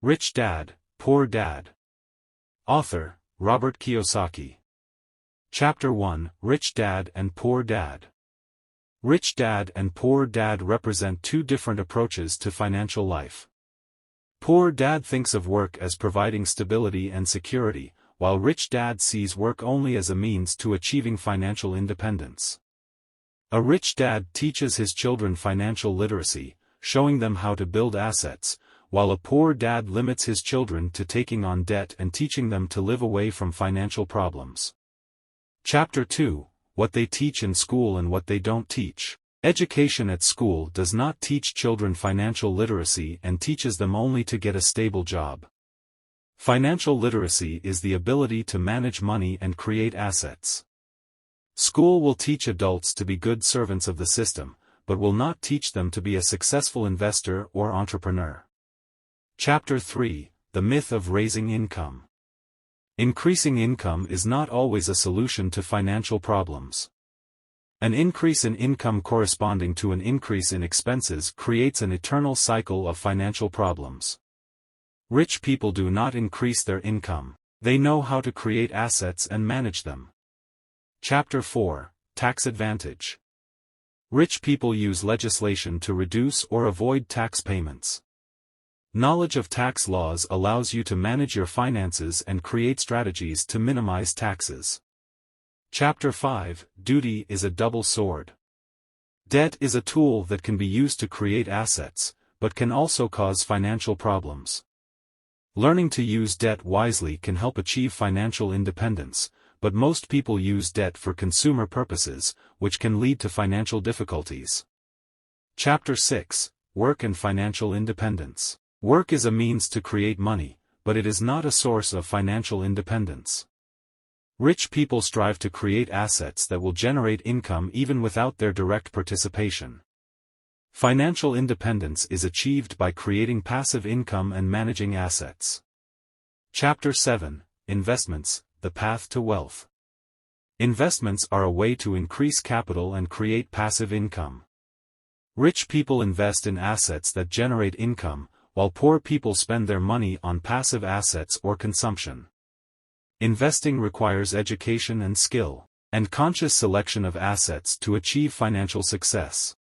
Rich Dad, Poor Dad. Author, Robert Kiyosaki. Chapter 1, Rich Dad and Poor Dad. Rich Dad and Poor Dad represent two different approaches to financial life. Poor Dad thinks of work as providing stability and security, while Rich Dad sees work only as a means to achieving financial independence. A rich dad teaches his children financial literacy, showing them how to build assets, while a poor dad limits his children to taking on debt and teaching them to live away from financial problems. Chapter 2, What they teach in school and what they don't teach. Education at school does not teach children financial literacy and teaches them only to get a stable job. Financial literacy is the ability to manage money and create assets. School will teach adults to be good servants of the system, but will not teach them to be a successful investor or entrepreneur. Chapter 3, The Myth of Raising Income. Increasing income is not always a solution to financial problems. An increase in income corresponding to an increase in expenses creates an eternal cycle of financial problems. Rich people do not increase their income, they know how to create assets and manage them. Chapter 4, Tax Advantage. Rich people use legislation to reduce or avoid tax payments. Knowledge of tax laws allows you to manage your finances and create strategies to minimize taxes. Chapter 5, Duty is a double sword. Debt is a tool that can be used to create assets, but can also cause financial problems. Learning to use debt wisely can help achieve financial independence, but most people use debt for consumer purposes, which can lead to financial difficulties. Chapter 6, Work and Financial Independence. Work is a means to create money, but it is not a source of financial independence. Rich people strive to create assets that will generate income even without their direct participation. Financial independence is achieved by creating passive income and managing assets. Chapter 7, Investments, The Path to Wealth. Investments are a way to increase capital and create passive income. Rich people invest in assets that generate income, while poor people spend their money on passive assets or consumption. Investing requires education and skill, and conscious selection of assets to achieve financial success.